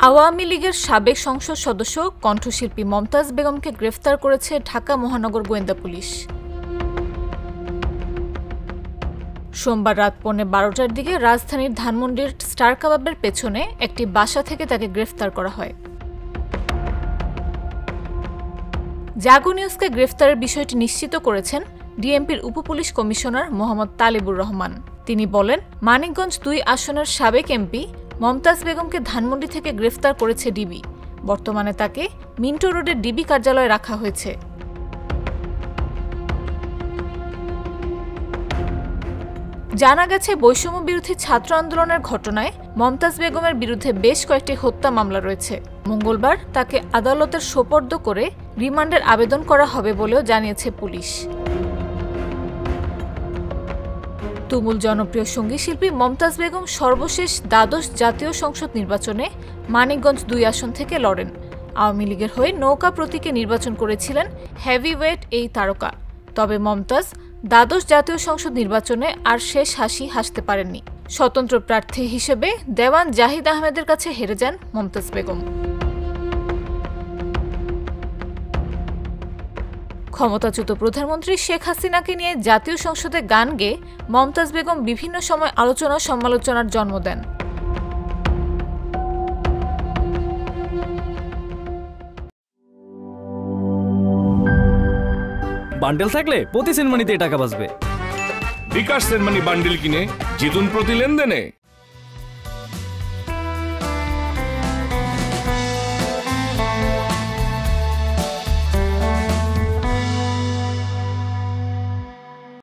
আওয়ামী লীগের সাবেক সংসদ সদস্য কণ্ঠশিল্পী মমতাজ বেগমকে গ্রেফতার করেছে ঢাকা মহানগর গোয়েন্দা পুলিশ। সোমবার রাত 12টার দিকে রাজধানীর ধানমন্ডির স্টার কাবাবের পেছনে একটি বাসা থেকে তাকে গ্রেফতার করা হয়। জাগো নিউজকে গ্রেফতারের বিষয়টি নিশ্চিত করেছেন ডিএমপির উপপুলিশ কমিশনার মোহাম্মদ তালিবুর রহমান। তিনি বলেন, মানিকগঞ্জ ২ আসনের সাবেক এমপি মমতাজ বেগমকে ধানমন্ডি থেকে গ্রেফতার করেছে ডিবি। বর্তমানে তাকে মিন্টো রোডের ডিবি কার্যালয়ে রাখা হয়েছে। জানা গেছে, বৈষম্য বিরোধী ছাত্র আন্দোলনের ঘটনায় মমতাজ বেগমের বিরুদ্ধে বেশ কয়েকটি হত্যা মামলা রয়েছে। মঙ্গলবার তাকে আদালতের সোপর্দ করে রিমান্ডের আবেদন করা হবে বলেও জানিয়েছে পুলিশ। তুমুল জনপ্রিয় সঙ্গীতশিল্পী মমতাজ বেগম সর্বশেষ দ্বাদশ জাতীয় সংসদ নির্বাচনে মানিকগঞ্জ ২ আসন থেকে লড়েন। আওয়ামী লীগের হয়ে নৌকা প্রতীকে নির্বাচন করেছিলেন হেভিওয়েট এই তারকা। তবে মমতাজ দ্বাদশ জাতীয় সংসদ নির্বাচনে আর শেষ হাসি হাসতে পারেননি। স্বতন্ত্র প্রার্থী হিসেবে দেওয়ান জাহিদ আহমেদের কাছে হেরে যান মমতাজ বেগম। ক্ষমতাচ্যুত প্রধানমন্ত্রী শেখ হাসিনাকে নিয়ে জাতীয় সংসদে গান গেয়ে মমতাজ বেগম বিভিন্ন সময় আলোচনা সমালোচনার জন্ম দেন। বান্ডেল থাকলে প্রতি সেনমানিতে টাকা বাঁচবে। বিকাশ সেনমানি বান্ডেল কিনে জিতুন প্রতি লেনদেনে।